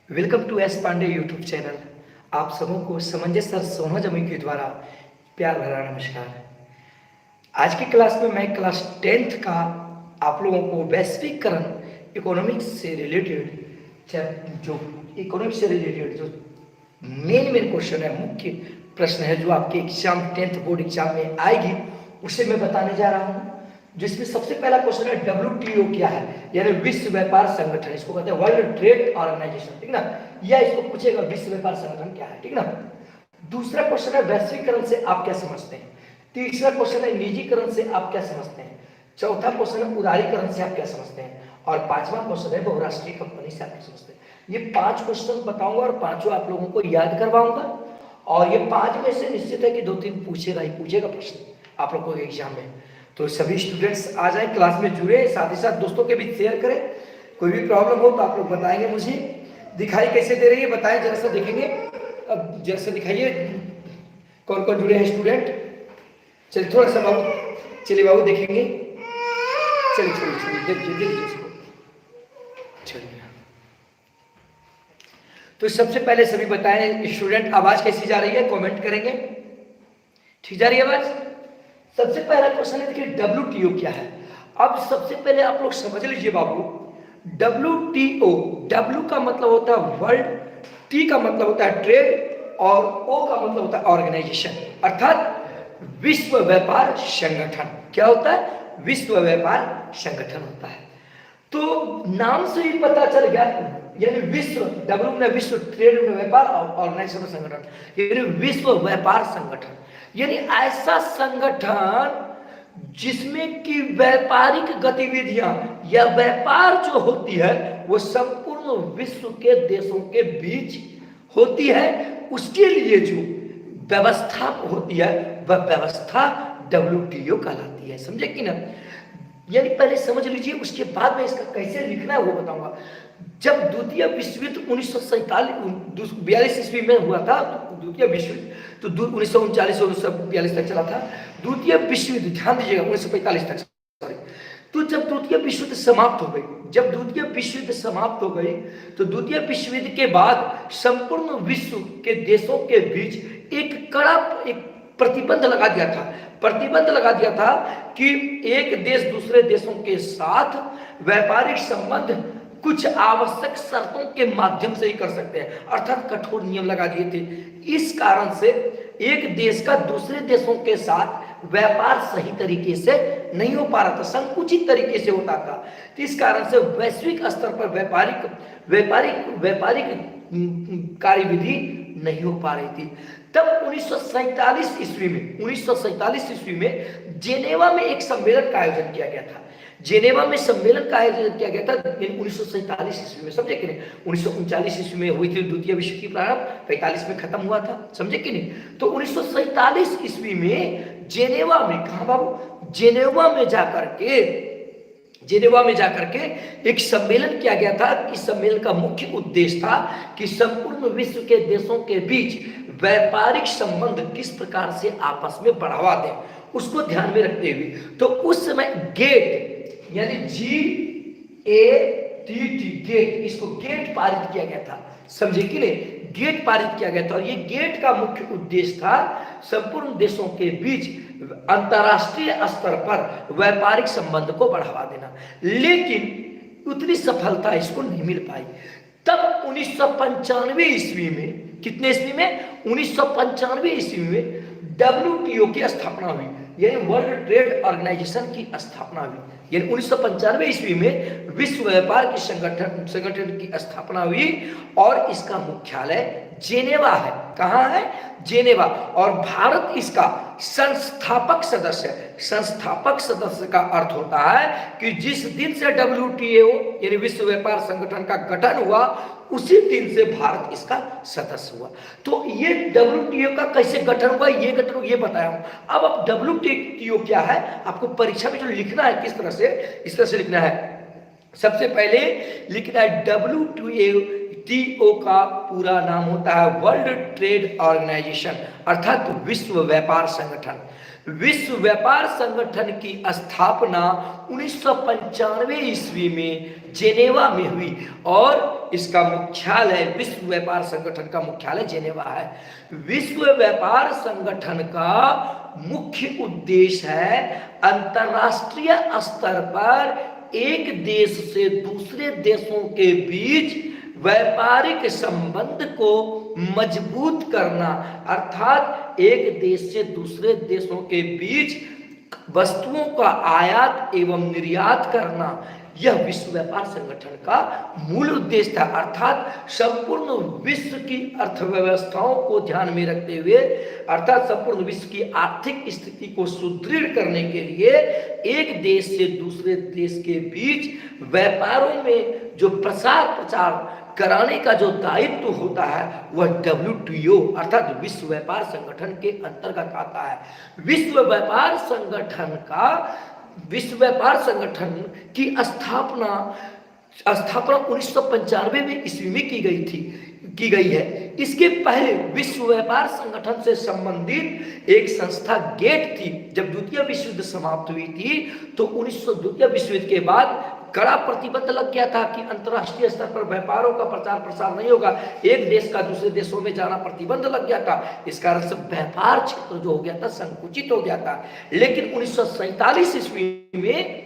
Welcome to S Pandey YouTube channel. आप सबों को समंजस सर सोना जमी के द्वारा प्यार भरा नमस्कार। आज की क्लास में मैं क्लास 10th का आप लोगों को वैश्वीकरण इकोनॉमिक्स से रिलेटेड जो इकोनॉमिक्स से रिलेटेड जो मेन क्वेश्चन है, मुख्य प्रश्न है जो आपके एग्जाम 10th बोर्ड एग्जाम में आएगी, उसे मैं बताने जा रहा हूँ। जिसमें सबसे पहला क्वेश्चन है WTO क्या है, यानी विश्व व्यापार संगठन, इसको कहते हैं वर्ल्ड ट्रेड ऑर्गेनाइजेशन, ठीक ना। या इसको पूछेगा विश्व व्यापार संगठन क्या है, ठीक ना। दूसरा क्वेश्चन है वैश्वीकरण से आप क्या समझते हैं। तीसरा क्वेश्चन है निजीकरण से आप क्या समझते हैं। चौथा क्वेश्चन है उदारीकरण से आप क्या समझते हैं। और पांचवा क्वेश्चन है बहुराष्ट्रीय कंपनी से आप क्या समझते हैं। ये 5 क्वेश्चन बताऊंगा और पांचों आप लोगों को याद करवाऊंगा। और ये 5 में से निश्चित है कि 2-3 पूछेगा प्रश्न आप लोगों को एग्जाम में। तो सभी स्टूडेंट्स आ जाए, क्लास में जुड़े, साथ ही साथ दोस्तों के बीच शेयर करें। कोई भी प्रॉब्लम हो तो आप लोग बताएंगे मुझे। दिखाई कैसे दे रही है बताएं जरा सा, देखेंगे। अब जरा सा दिखाइए कौन कौन जुड़े हैं स्टूडेंट। चलिए थोड़ा सा बाबू, चलिए बाबू देखेंगे। चलिए देखिए इसको, चलिए। तो सबसे पहले सभी बताएं स्टूडेंट, आवाज कैसी जा रही है, कमेंट करेंगे। ठीक जा रही है आवाज। सबसे पहला क्वेश्चन है, देखिए WTO क्या है। अब सबसे पहले आप लोग समझ लीजिए बाबू, WTO, W का मतलब होता है वर्ल्ड, T का मतलब होता है ट्रेड और O का मतलब होता है ऑर्गेनाइजेशन, अर्थात विश्व व्यापार संगठन। क्या होता है? विश्व व्यापार संगठन होता है। तो नाम से ही पता चल गया, यानी विश्व, W में विश्व, ट्रेड में व्यापार और ऑर्गेनाइजेशन संगठन, यानी विश्व व्यापार संगठन, यानी ऐसा संगठन जिसमें कि व्यापारिक गतिविधियां या व्यापार जो होती है वो संपूर्ण विश्व के देशों के बीच होती है। उसके लिए जो व्यवस्था होती है वह व्यवस्था WTO कहलाती है। समझे कि ना। यानी पहले समझ लीजिए, उसके बाद में इसका कैसे लिखना है वो बताऊंगा। जब द्वितीय विश्व युद्ध 1942 ईस्वी में हुआ था, द्वितीय विश्व युद्ध तो 1939 से 1942 तक चला था। द्वितीय विश्व युद्ध, ध्यान दीजिएगा, 1945 तक, सॉरी। तो जब द्वितीय विश्व युद्ध समाप्त हो गई, तो द्वितीय विश्व युद्ध के बाद संपूर्ण विश्व के देशों के बीच एक कड़ा प्रतिबंध लगा दिया था कि एक देश दूसरे देशों के साथ व्यापारिक संबंध कुछ आवश्यक शर्तों के माध्यम से ही कर सकते हैं, अर्थात कठोर नियम लगा दिए थे। इस कारण से एक देश का दूसरे देशों के साथ व्यापार सही तरीके से नहीं हो पा रहा था, संकुचित तरीके से होता था। तो इस कारण से वैश्विक स्तर पर व्यापारिक कार्यविधि नहीं हो पा रही थी। तब 1947 ईस्वी में जेनेवा में एक सम्मेलन का आयोजन किया गया था। 1947 ईस्वी में, समझे कि नहीं। 1939 ईस्वी में हुई थी द्वितीय विश्व की प्रारंभ, 45 में खत्म हुआ था, समझे कि नहीं। तो 1947 ईस्वी में जेनेवा में, कहा बाबू, जेनेवा में जाकर के एक सम्मेलन किया गया था। इस सम्मेलन का मुख्य उद्देश्य था कि संपूर्ण विश्व के देशों के बीच व्यापारिक संबंध किस प्रकार से आपस में बढ़ावा दें, उसको ध्यान में रखते हुए। तो उस समय गेट, यानी GATT, गेट, इसको गेट पारित किया गया था, समझे कि नहीं। गेट पारित किया गया था और ये गेट का मुख्य उद्देश्य था संपूर्ण देशों के बीच अंतरराष्ट्रीय स्तर पर व्यापारिक संबंध को बढ़ावा देना। लेकिन उतनी सफलता इसको नहीं मिल पाई। तब 1995 ईस्वी में, कितने ईस्वी में? 1995 ईस्वी में WTO की स्थापना हुई, यानी वर्ल्ड ट्रेड ऑर्गेनाइजेशन की स्थापना हुई। यानी 1995 ईस्वी में विश्व व्यापार की संगठन की स्थापना हुई और इसका मुख्यालय जेनेवा है। कहाँ है? जेनेवा। और भारत इसका संस्थापक सदस्य है। संस्थापक सदस्य का अर्थ होता है कि जिस दिन से WTO यानी विश्व व्यापार संगठन का गठन हुआ उसी दिन से भारत इसका सदस्य हुआ। तो ये WTO का कैसे गठन हुआ, ये बताया हूं। अब WTO क्या है, आपको परीक्षा में जो लिखना है किस तरह से, इस तरह से लिखना है। सबसे पहले लिखना है WTO का पूरा नाम होता है वर्ल्ड ट्रेड ऑर्गेनाइजेशन, अर्थात विश्व व्यापार संगठन। विश्व व्यापार संगठन की स्थापना 1995 ईस्वी में जेनेवा में हुई और इसका मुख्यालय, विश्व व्यापार संगठन का मुख्यालय जेनेवा है। विश्व व्यापार संगठन का मुख्य उद्देश्य है अंतरराष्ट्रीय स्तर पर एक देश से दूसरे देशों के बीच व्यापारिक संबंध को मजबूत करना, अर्थात एक देश से दूसरे देशों के बीच वस्तुओं का आयात एवं निर्यात करना, यह विश्व व्यापार संगठन का मूल उद्देश्य था। अर्थात संपूर्ण विश्व की अर्थव्यवस्थाओं को ध्यान में रखते हुए, अर्थात संपूर्ण विश्व की आर्थिक स्थिति को सुदृढ़ करने के लिए एक देश से दूसरे देश के बीच व्यापारों में जो प्रचार कराने का जो दायित्व होता है वह WTO अर्थात विश्व व्यापार संगठन के अंतर्गत आता है। विश्व व्यापार संगठन की स्थापना 1995 में ईस्वी में की गई है। इसके पहले विश्व व्यापार संगठन से संबंधित एक संस्था गेट थी। जब द्वितीय विश्व युद्ध समाप्त हुई थी तो द्वितीय विश्व युद्ध के बाद कड़ा प्रतिबंध लग गया था कि अंतर्राष्ट्रीय स्तर पर व्यापारों का प्रचार प्रसार नहीं होगा, एक देश का दूसरे देशों में जाना प्रतिबंध लग गया था। इस कारण से व्यापार क्षेत्र जो हो गया था संकुचित हो गया था। लेकिन 1947 ईस्वी में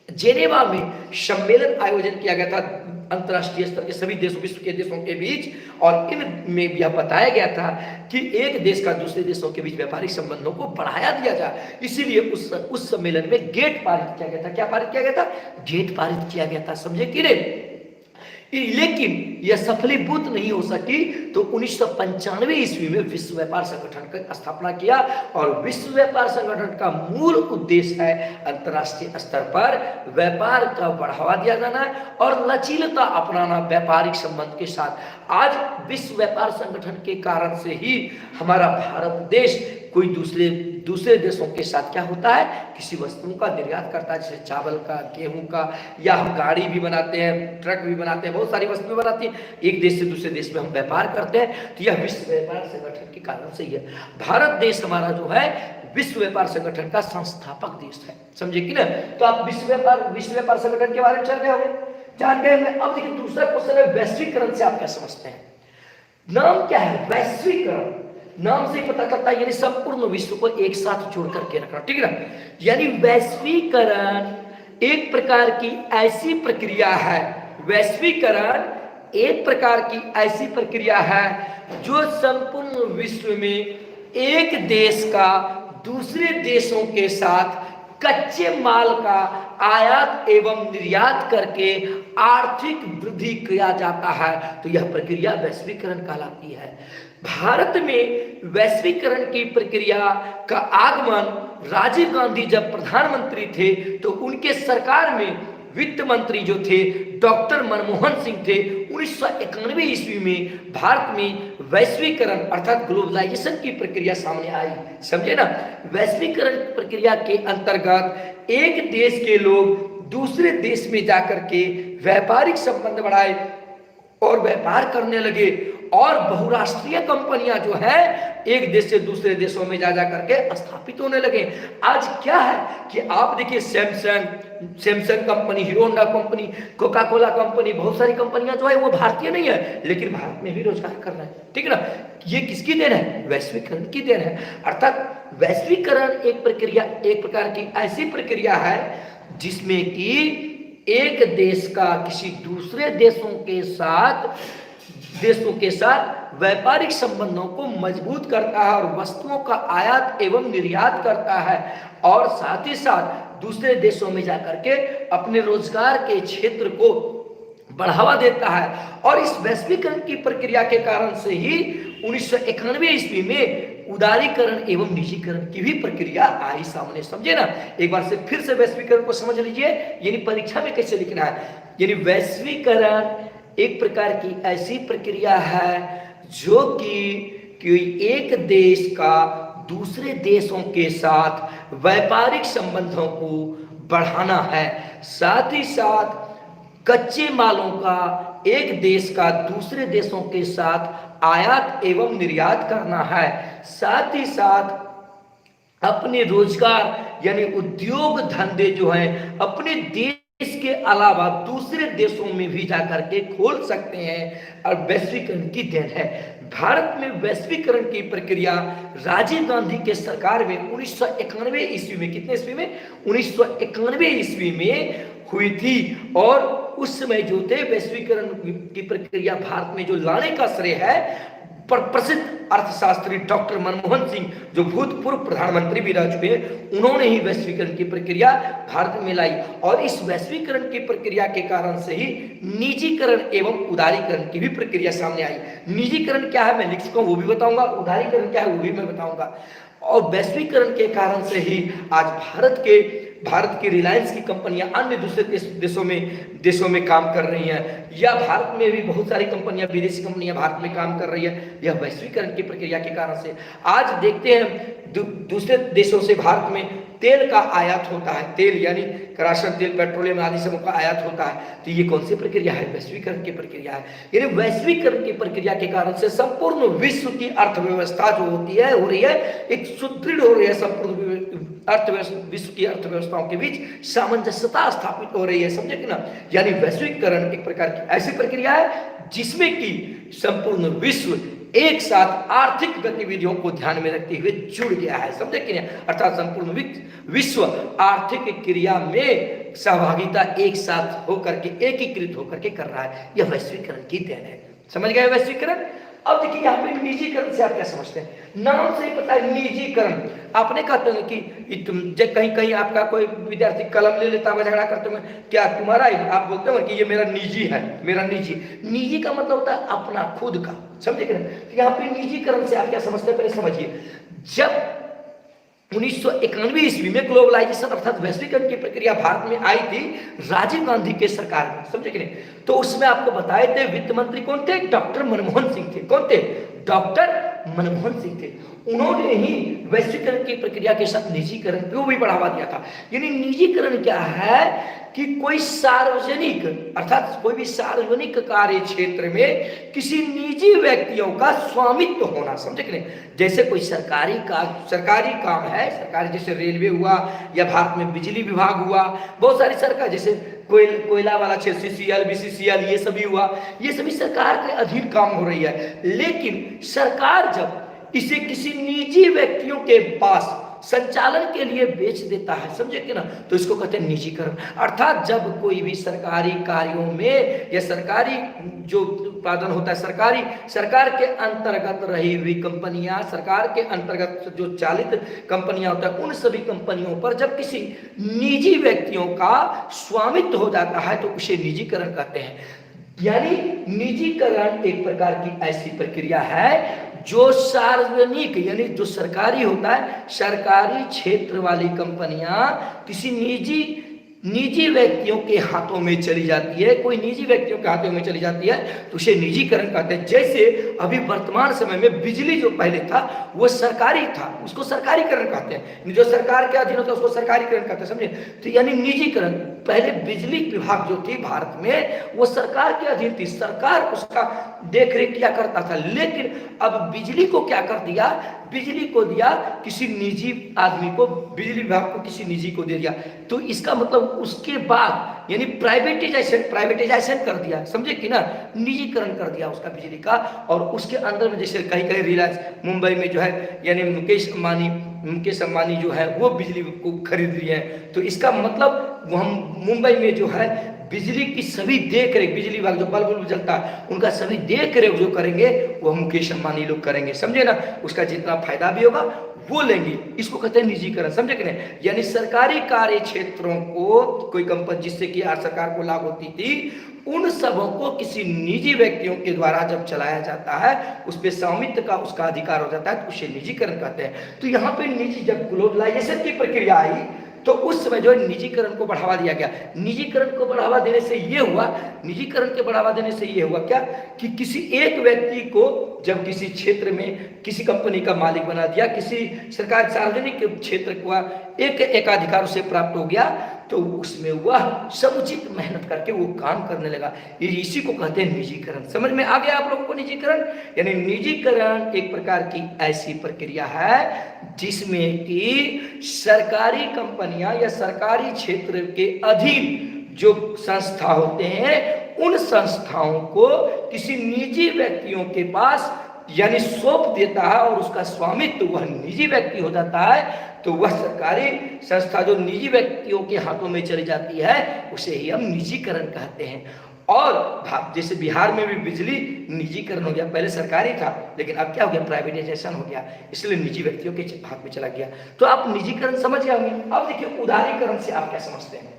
जेनेवा में सम्मेलन आयोजन किया गया था अंतर्राष्ट्रीय स्तर के सभी देशों, विश्व के देशों के बीच, और इनमें यह बताया गया था कि एक देश का दूसरे देशों के बीच व्यापारिक संबंधों को बढ़ाया दिया जाए। इसीलिए उस सम्मेलन में गेट पारित किया गया था। क्या पारित किया गया था? गेट पारित किया गया था, समझे कि नहीं? लेकिन यह सफलीभूत नहीं हो सकी तो 1995 ईस्वी में विश्व व्यापार संगठन की स्थापना किया, और विश्व व्यापार संगठन का मूल उद्देश्य है अंतर्राष्ट्रीय स्तर पर व्यापार का बढ़ावा दिया जाना और लचीलता अपनाना व्यापारिक संबंध के साथ। आज विश्व व्यापार संगठन के कारण से ही हमारा भारत देश कोई दूसरे देशों के साथ क्या होता है, किसी वस्तुओं का निर्यात करता है, जैसे चावल का, गेहूं का, या हम गाड़ी भी बनाते हैं, ट्रक भी बनाते हैं, बहुत सारी वस्तुएं बनाती हैं, एक देश से दूसरे देश में हम व्यापार करते हैं। तो यह विश्व व्यापार संगठन के कारण से ही है। भारत देश हमारा जो है विश्व व्यापार संगठन का संस्थापक देश है, समझे कि ना? तो आप विश्व व्यापार संगठन के बारे में जान गए होंगे। अब देखिए दूसरा क्वेश्चन है वैश्वीकरण से आप क्या समझते हैं? नाम क्या है? वैश्वीकरण नाम से पता करता है, यानी संपूर्ण विश्व को एक साथ जोड़ करके रखना, ठीक है ना? यानी वैश्वीकरण एक प्रकार की ऐसी प्रक्रिया है, वैश्वीकरण एक प्रकार की ऐसी प्रक्रिया है जो संपूर्ण विश्व में एक देश का दूसरे देशों के साथ कच्चे माल का आयात एवं निर्यात करके आर्थिक वृद्धि किया जाता है। तो यह प्रक्रिया वैश्वीकरण कहलाती है। भारत में वैश्वीकरण की प्रक्रिया का आगमन राजीव गांधी जब प्रधानमंत्री थे तो उनके सरकार में वित्त मंत्री जो थे डॉक्टर मनमोहन सिंह थे। 1991 ईस्वी में भारत में वैश्वीकरण अर्थात ग्लोबलाइजेशन की प्रक्रिया सामने आई, समझे ना? वैश्वीकरण प्रक्रिया के अंतर्गत एक देश के लोग दूसरे देश में जाकर के व्यापारिक संबंध बढ़ाए और व्यापार करने लगे, और बहुराष्ट्रीय कंपनियां जो है एक देश से दूसरे देशों में जा करके स्थापित होने लगे। आज क्या है कि आप देखिए Samsung company, hero Honda company, Coca Cola company, बहुत सारी कंपनियां जो है वो भारतीय नहीं है लेकिन भारत में भी रोजगार कर रहे हैं, ठीक है ना? ये किसकी देन है? वैश्वीकरण की देन है। अर्थात वैश्वीकरण एक प्रकार की ऐसी प्रक्रिया है जिसमें कि एक देश का किसी दूसरे देशों के साथ व्यापारिक संबंधों को मजबूत करता है और वस्तुओं का आयात एवं निर्यात करता है, और साथ ही साथ दूसरे देशों में जाकर के अपने रोजगार के क्षेत्र को बढ़ावा देता है। और इस वैश्वीकरण की प्रक्रिया के कारण से ही 1991 ईस्वी में उदारीकरण एवं निजीकरण की भी प्रक्रिया आई सामने, समझे ना? एक बार से फिर से वैश्वीकरण को समझ लीजिए, यानी परीक्षा में कैसे लिखना है। यानी वैश्वीकरण एक प्रकार की ऐसी प्रक्रिया है जो कि एक देश का दूसरे देशों के साथ व्यापारिक संबंधों को बढ़ाना है, साथ ही साथ कच्चे मालों का एक देश का दूसरे देशों के साथ आयात एवं निर्यात करना है, साथ ही साथ अपने रोजगार यानी उद्योग धंधे जो हैं अपने देश के अलावा दूसरे देशों में भी जाकर के खोल सकते हैं, और वैश्वीकरण की देन है। भारत में वैश्वीकरण की प्रक्रिया राजीव गांधी के सरकार में 1991 ईस्वी में, कितने ईस्वी में, 1991 ईस्वी में हुई थी। और उस समय जो थे वैश्वीकरण की प्रक्रिया भारत में जो लाने का श्रेय है प्रसिद्ध अर्थशास्त्री डॉक्टर मनमोहन सिंह, जो भूतपूर्व प्रधानमंत्री भी रह चुके हैं, उन्होंने ही वैश्वीकरण की प्रक्रिया भारत में लाई। और इस वैश्वीकरण की प्रक्रिया के कारण से ही निजीकरण एवं उदारीकरण की भी प्रक्रिया सामने आई। निजीकरण क्या है मैं लिख चुका हूं, वो भी बताऊंगा, उदारीकरण क्या है वो भी मैं बताऊंगा। और वैश्वीकरण के कारण से ही आज भारत की रिलायंस की कंपनियां अन्य दूसरे देशों में काम कर रही हैं, या भारत में भी बहुत सारी कंपनियां, विदेशी कंपनियां भारत में काम कर रही है। यह वैश्वीकरण की प्रक्रिया के कारण से आज देखते हैं दूसरे देशों से भारत में तेल का आयात होता है, तेल यानी राशन तेल, पेट्रोलियम आदि सब का आयात होता है। तो ये कौन सी प्रक्रिया है? वैश्वीकरण की प्रक्रिया है। यानी वैश्वीकरण की प्रक्रिया के कारण से संपूर्ण विश्व की अर्थव्यवस्था जो होती है हो रही है, एक सुदृढ़ हो रही है। संपूर्ण विश्व की अर्थव्यवस्थाओं के बीच सामंजस्यता स्थापित हो रही है, समझे कि ना। यानी वैश्वीकरण एक प्रकार की ऐसी प्रक्रिया है जिसमें कि संपूर्ण विश्व एक साथ आर्थिक गतिविधियों को ध्यान में रखते हुए जुड़ गया है, समझे कि नहीं। अर्थात संपूर्ण विश्व आर्थिक क्रिया में सहभागिता एक साथ होकर के, एकीकृत होकर के कर रहा है। यह वैश्वीकरण की देन है, समझ गए वैश्वीकरण। अब देखिए यहाँ पे निजीकरण से आप क्या समझते हैं? नाम से ही पता है निजीकरण। आपने कहते हैं कि तुम जब कहीं आपका कोई विद्यार्थी कलम ले लेता है, झगड़ा करते हुए, क्या तुम्हारा है? आप बोलते हो कि ये मेरा निजी है, मेरा निजी का मतलब होता है अपना खुद का, समझे कि नहीं। तो यहाँ पे निजीकरण से आप क्या समझते हैं पहले समझिए। जब 1991 ईस्वी में ग्लोबलाइजेशन अर्थात वैश्वीकरण की प्रक्रिया भारत में आई थी राजीव गांधी के सरकार में, समझे कि नहीं। तो उसमें आपको बताए थे वित्त मंत्री कौन थे? डॉक्टर मनमोहन सिंह थे। कौन थे? डॉक्टर मनमोहन सिंह थे। उन्होंने ही वैश्वीकरण की प्रक्रिया के साथ निजीकरण को भी बढ़ावा दिया था। यानी निजीकरण क्या है कि कोई सार्वजनिक अर्थात कोई भी सार्वजनिक कार्य क्षेत्र में किसी निजी व्यक्तियों का स्वामित्व होना, समझे कि नहीं। जैसे कोई सरकारी काम है, सरकारी जैसे रेलवे हुआ या भारत में बिजली विभाग हुआ, बहुत सारी सरकार जैसे कोयला वाला क्षेत्र CCL, BCCL ये सभी हुआ, ये सभी सरकार के अधीन काम हो रही है। लेकिन सरकार जब इसे किसी निजी व्यक्तियों के पास संचालन के लिए बेच देता है, समझे कि ना, तो इसको कहते हैं निजीकरण। अर्थात जब कोई भी सरकारी कार्यों में या सरकारी जो उत्पादन होता है, सरकार के अंतर्गत रही हुई कंपनियां, सरकार के अंतर्गत जो चालित कंपनियां होता है, उन सभी कंपनियों पर जब किसी निजी व्यक्तियों का स्वामित्व हो जाता है तो उसे निजीकरण कहते हैं। यानी निजीकरण एक प्रकार की ऐसी प्रक्रिया है जो सार्वजनिक यानी जो सरकारी होता है, सरकारी क्षेत्र वाली कंपनियां किसी निजी व्यक्तियों के हाथों में चली जाती है, कोई निजी व्यक्तियों के हाथों में चली जाती है तो उसे निजीकरण कहते हैं। जैसे अभी वर्तमान समय में बिजली जो पहले था वो सरकारी था, उसको सरकारीकरण कहते हैं। जो सरकार के अधीन होता है उसको सरकारीकरण कहते हैं, समझे। तो यानी निजीकरण, पहले बिजली विभाग जो थी भारत में वो सरकार के अधीन थी, सरकार उसका देखरेख किया करता था। लेकिन अब बिजली को क्या कर दिया? बिजली को दिया किसी निजी आदमी को, बिजली विभाग को किसी निजी को दे दिया। तो इसका मतलब उसके बाद यानी प्राइवेटाइजेशन कर दिया, समझे कि ना, निजीकरण कर दिया उसका बिजली का। और उसके अंदर में जैसे कहीं रिलायंस मुंबई में जो है यानी मुकेश अंबानी जो है वो बिजली को खरीद रही है। तो इसका मतलब हम मुंबई में जो है बिजली की सभी देख रेख, बिजली विभाग जो बल्ब जलता है उनका सभी देख रेख जो करेंगे वो मुकेश अंबानी लोग करेंगे, समझे ना। उसका जितना फायदा भी होगा वो लेंगे, इसको कहते हैं निजीकरण, समझे कि नहीं। यानी सरकारी कार्य क्षेत्रों को कोई कंपनी जिससे कि सरकार को लाभ होती थी उन सबों को किसी निजी व्यक्तियों के द्वारा जब चलाया जाता है उस पर स्वामित्व का उसका अधिकार हो जाता है तो उसे निजीकरण कहते हैं। तो यहाँ पे निजी जब ग्लोबलाइजेशन की प्रक्रिया आई तो उस समय जो निजीकरण को बढ़ावा दिया गया। निजीकरण को बढ़ावा देने से ये हुआ, निजीकरण के बढ़ावा देने से ये हुआ क्या कि किसी एक व्यक्ति को जब किसी क्षेत्र में किसी कंपनी का मालिक बना दिया, किसी सरकार सार्वजनिक क्षेत्र का एक एकाधिकार उसे प्राप्त हो गया, तो उसमें वह समुचित मेहनत करके वो काम करने लगा। ये इसी को कहते हैं निजीकरण। समझ में आ गया आप लोगों को निजीकरण? यानी निजीकरण एक प्रकार की ऐसी प्रक्रिया है जिसमें कि सरकारी कंपनियां या सरकारी क्षेत्र के अधीन जो संस्था होते हैं, उन संस्थाओं को किसी निजी व्यक्तियों के पास यानी सौंप देता है और उसका स्वामित्व वह निजी व्यक्ति हो जाता है। तो वह सरकारी संस्था जो निजी व्यक्तियों के हाथों में चली जाती है उसे ही हम निजीकरण कहते हैं। और जैसे बिहार में भी बिजली निजीकरण हो गया, पहले सरकारी था लेकिन अब क्या हो गया, प्राइवेटाइजेशन हो गया, इसलिए निजी व्यक्तियों के हाथ में चला गया। तो आप निजीकरण समझ गए होंगे। अब देखिए उदारीकरण से आप क्या समझते हैं?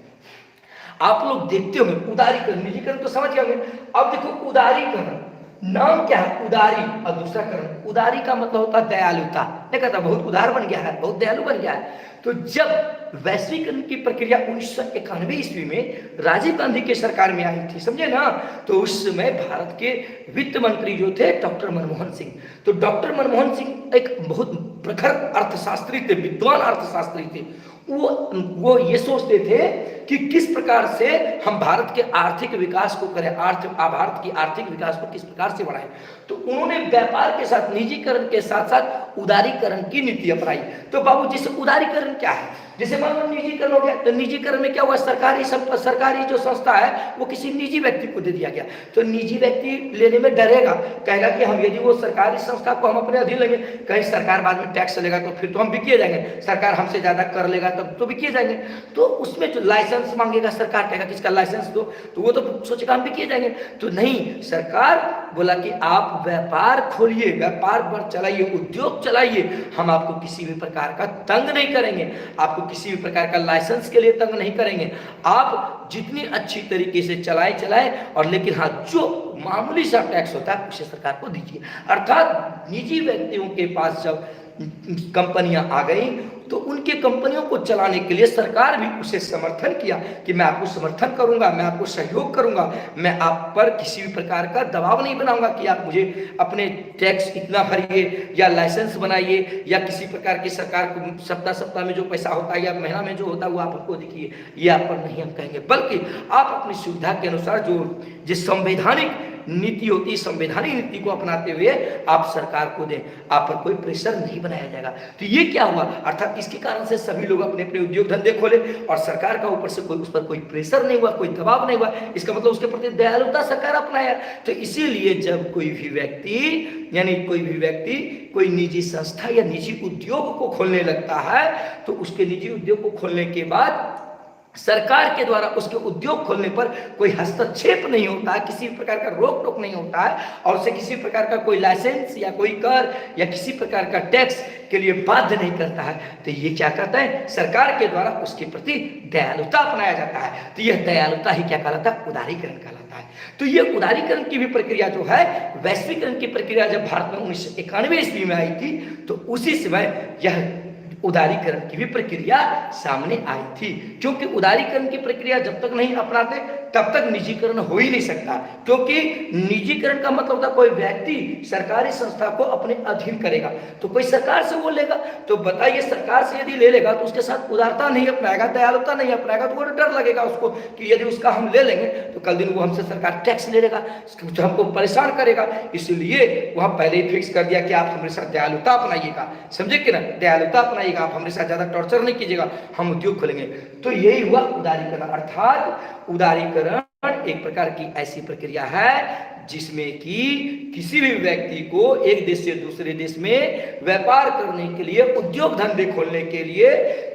आप लोग देखते होंगे उदारीकरण, निजीकरण तो समझ गए होंगे। अब देखो उदारीकरण नाम क्या है, उदारी और दूसरा करण। उदारी का मतलब होता है दयालुता। नहीं कहता बहुत उदार बन गया है, बहुत दयालु बन गया है। तो जब वैश्वीकरण की प्रक्रिया 1991 ईस्वी में राजीव गांधी की सरकार में आई थी, समझे ना, तो उस समय भारत के वित्त मंत्री जो थे डॉक्टर मनमोहन सिंह। तो डॉक्टर मनमोहन सिंह एक बहुत प्रखर अर्थशास्त्री थे, विद्वान अर्थशास्त्री थे। वो ये सोचते थे कि किस प्रकार से हम भारत के आर्थिक विकास को करें, भारत की आर्थिक विकास को किस प्रकार से बढ़ाएं। तो उन्होंने व्यापार के साथ निजीकरण के साथ साथ उदारीकरण की नीति अपनाई। तो बाबू जैसे उदारीकरण क्या है, जैसे मान लो निजीकरण हो गया, तो निजीकरण में क्या हुआ, सरकारी जो संस्था है वो किसी निजी व्यक्ति को दे दिया गया। तो निजी व्यक्ति लेने में डरेगा, कहेगा कि हम यदि वो सरकारी संस्था को हम अपने अधीन लेंगे, कहीं सरकार बाद में टैक्स लेगा तो फिर तो हम बिकिए जाएंगे, सरकार हमसे ज्यादा कर लेगा तब तो बिकिए जाएंगे। तो उसमें जो लाइसेंस मांगेगा, सरकार कहेगा किसका लाइसेंस दो, तो वो तो सोचेगा हम बिकिए जाएंगे। तो नहीं, सरकार बोला कि आप व्यापार खोलिए, व्यापार पर चलाइए, उद्योग चलाइए, हम आपको किसी भी प्रकार का तंग नहीं करेंगे, आपको किसी भी प्रकार का लाइसेंस के लिए तंग नहीं करेंगे, आप जितनी अच्छी तरीके से चलाएं और लेकिन हाँ जो मामूली सा टैक्स होता है उसे सरकार को दीजिए। अर्थात निजी व्यक्तियों के पास जब कंपनियां आ गई तो उनके कंपनियों को चलाने के लिए सरकार भी उसे समर्थन किया कि मैं आपको समर्थन करूंगा, मैं आपको सहयोग करूंगा, मैं आप पर किसी भी प्रकार का दबाव नहीं बनाऊंगा कि आप मुझे अपने टैक्स इतना भरिए या लाइसेंस बनाइए या किसी प्रकार की सरकार को सप्ताह में जो पैसा होता है या महीना में जो होता है वो आप हमको देखिए, ये आप पर नहीं हम कहेंगे, बल्कि आप अपनी सुविधा के अनुसार जो संवैधानिक नीति होती है, संवैधानिक नीति को अपनाते हुए आप सरकार को दें, आप पर कोई प्रेशर नहीं बनाया जाएगा। तो ये क्या हुआ, अर्थात इसके कारण से सभी लोग अपने अपने उद्योग धंधे खोले और सरकार का ऊपर से उस पर कोई प्रेशर नहीं हुआ, कोई दबाव नहीं हुआ। इसका मतलब उसके प्रति दयालुता सरकार अपनाया। तो इसीलिए जब कोई भी व्यक्ति कोई निजी संस्था या निजी उद्योग को खोलने लगता है तो उसके निजी उद्योग को खोलने के बाद सरकार के द्वारा उसके उद्योग खोलने पर कोई हस्तक्षेप नहीं होता है, किसी प्रकार का रोक टोक नहीं होता है और उसे किसी प्रकार का कोई लाइसेंस या कोई कर या किसी प्रकार का टैक्स के लिए बाध्य नहीं करता है। तो ये क्या करता है, सरकार के द्वारा उसके प्रति दयालुता अपनाया जाता है। तो यह दयालुता ही क्या कहलाता है, उदारीकरण कहलाता है। तो ये उदारीकरण की भी प्रक्रिया जो है, वैश्वीकरण की प्रक्रिया जब भारत में 1991 ईस्वी में आई थी तो उसी समय यह उदारीकरण की भी प्रक्रिया सामने आई थी। क्योंकि उदारीकरण की प्रक्रिया जब तक नहीं अपनाते तब तक निजीकरण हो ही नहीं सकता, क्योंकि निजीकरण का मतलब होता है कोई व्यक्ति सरकारी संस्था को अपने अधीन करेगा। तो कोई सरकार से वो लेगा, तो बताइए सरकार से यदि ले लेगा तो उसके साथ उदारता नहीं अपनाएगा, दयालुता नहीं अपनाएगा, तो वो डर लगेगा उसको कि यदि उसका हम ले लेंगे तो कल दिन वो हमसे सरकार टैक्स ले लेगा, तो हमको परेशान करेगा। इसलिए वहां पहले ही फिक्स कर दिया कि आप हमारे साथ दयालुता अपनाइएगा, समझे कि ना, दयालुता अपनाइएगा, आप हमारे साथ ज्यादा टॉर्चर नहीं कीजिएगा, हम उद्योग खोलेंगे। तो यही हुआ उदारीकरण। अर्थात उदारीकरण एक प्रकार की ऐसी प्रक्रिया है जिसमें कि किसी भी व्यक्ति को एक देश से दूसरे देश में व्यापार करने के लिए, उद्योग धंधे खोलने के लिए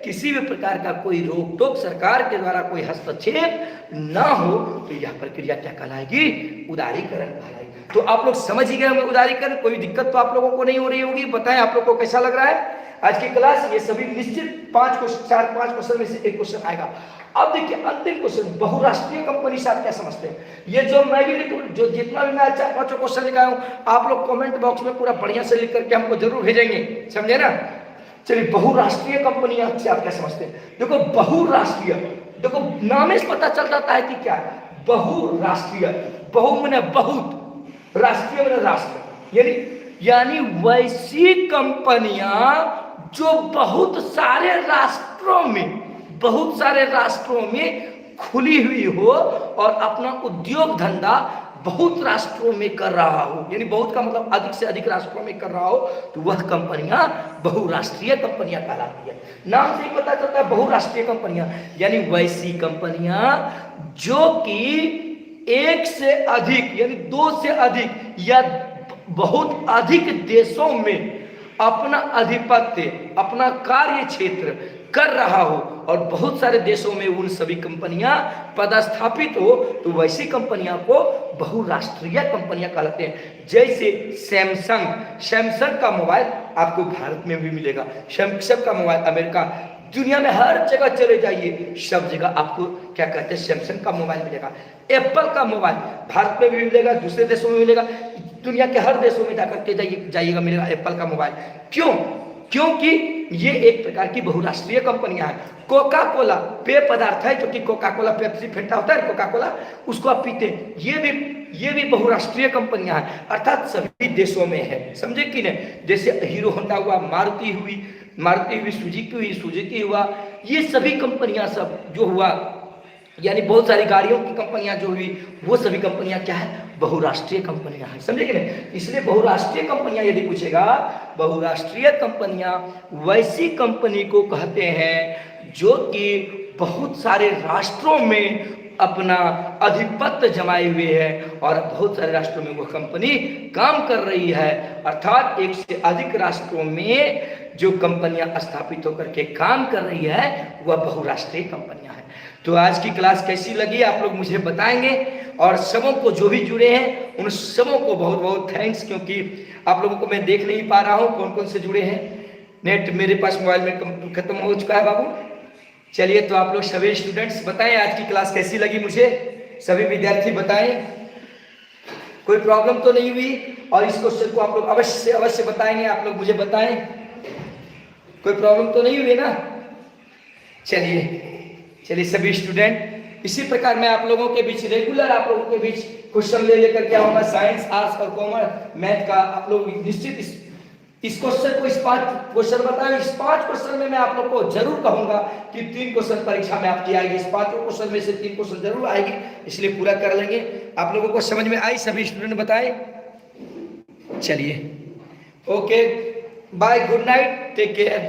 किसी भी प्रकार का कोई रोक टोक, सरकार के द्वारा कोई हस्तक्षेप ना हो, तो यह प्रक्रिया क्या कहलाएगी, उदारीकरण कहलाएगी। तो आप लोग समझ ही गए होंगे उदारीकरण, कोई दिक्कत तो आप लोगों को नहीं हो रही होगी। बताएं आप लोग को कैसा लग रहा है आज की क्लास। ये सभी निश्चित 5 क्वेश्चन में से एक क्वेश्चन आएगा। अब देखिए अंतिम क्वेश्चन, बहुराष्ट्रीय कंपनी से आप क्या समझते हैं। ये जो मैं भी जो जितना भी मैं 4-5 क्वेश्चन लिखा हूं, आप लोग कमेंट बॉक्स में पूरा बढ़िया से लिख करके हमको जरूर भेजेंगे, समझे ना। चलिए बहुराष्ट्रीय कंपनियां से आप क्या समझते हैं। देखो बहुराष्ट्रीय, देखो नाम से पता चल जाता है कि क्या है बहुराष्ट्रीय। बहु माने बहुत, राष्ट्रीय माने राष्ट्र, यानी वैसी कंपनियां जो बहुत सारे राष्ट्रों में बहुत सारे राष्ट्रों में खुली हुई हो और अपना उद्योग धंधा बहुत राष्ट्रों में कर रहा हो, यानी बहुत का मतलब अधिक से अधिक राष्ट्रों में कर रहा हो, तो वह कंपनियां बहुराष्ट्रीय कंपनियां कहलाती है। नाम से ही पता चलता है बहुराष्ट्रीय कंपनियां, यानी वैसी कंपनियां जो कि एक से अधिक यानी दो से अधिक या बहुत अधिक देशों में अपना आधिपत्य, अपना कार्य क्षेत्र कर रहा हो और बहुत सारे देशों में उन सभी कंपनियां पदस्थापित हो, तो वैसी कंपनियां को बहुराष्ट्रीय कंपनियां कहलाते हैं। जैसे सैमसंग का मोबाइल आपको भारत में भी मिलेगा, सैमसंग का मोबाइल अमेरिका, दुनिया में हर जगह चले जाइए, सब जगह आपको क्या कहते हैं सैमसंग का मोबाइल मिलेगा। एप्पल का मोबाइल भारत में भी मिलेगा, दूसरे देशों में मिलेगा, दुनिया के हर देशों में जाकर के जाइएगा मिलेगा एप्पल का मोबाइल। क्यों? क्योंकि ये एक प्रकार की बहुराष्ट्रीय कंपनियां हैं। कोका कोला पेय पदार्थ है, जो कि कोका कोला पेप्सी फेंटा होता है कोका कोला, उसको आप पीते हैं, ये भी बहुराष्ट्रीय कंपनियां हैं, अर्थात सभी देशों में है, समझे कि नहीं। जैसे हीरो होंडा हुआ, मारुति हुई, सुजुकी हुआ, ये सभी कंपनियां सब जो हुआ, यानी बहुत सारी गाड़ियों की कंपनियां जो हुई, वो सभी कंपनियां क्या है, बहुराष्ट्रीय कंपनियां हैं, समझे कि नहीं। इसलिए बहुराष्ट्रीय कंपनियां यदि पूछेगा, बहुराष्ट्रीय कंपनियां वैसी कंपनी को कहते हैं जो कि बहुत सारे राष्ट्रों में अपना अधिपत्य जमाए हुए है और बहुत सारे राष्ट्रों में वो कंपनी काम कर रही है, अर्थात एक से अधिक राष्ट्रों में जो कंपनियां स्थापित होकर के काम कर रही है वह बहुराष्ट्रीय कंपनियां हैं। तो आज की क्लास कैसी लगी आप लोग मुझे बताएंगे, और सबों को जो भी जुड़े हैं उन सबों को बहुत बहुत थैंक्स, क्योंकि आप लोगों को मैं देख नहीं पा रहा हूँ कौन कौन से जुड़े हैं। नेट मेरे पास मोबाइल में खत्म हो चुका है बाबू। चलिए, तो आप लोग सभी स्टूडेंट्स बताएं आज की क्लास कैसी लगी मुझे, सभी विद्यार्थी बताएं, कोई प्रॉब्लम तो नहीं हुई, और इस क्वेश्चन को आप लोग अवश्य बताएंगे, आप लोग मुझे बताएं, कोई प्रॉब्लम तो नहीं हुई ना। चलिए सभी स्टूडेंट, इसी प्रकार मैं आप लोगों के बीच रेगुलर आप लोगों के बीच क्वेश्चन ले लेकर के आऊंगा, साइंस, आर्ट्स और कॉमर्स, मैथ का। आप लोग निश्चित इस क्वेश्चन को, इस 5 क्वेश्चन बताएं, इस 5 क्वेश्चन में मैं आप लोग को जरूर कहूंगा कि 3 क्वेश्चन परीक्षा में आपकी आएगी, इस 5 क्वेश्चन में से 3 क्वेश्चन जरूर आएगी, इसलिए पूरा कर लेंगे। आप लोगों को समझ में आई सभी स्टूडेंट बताएं। चलिए, okay, bye, good night, take care.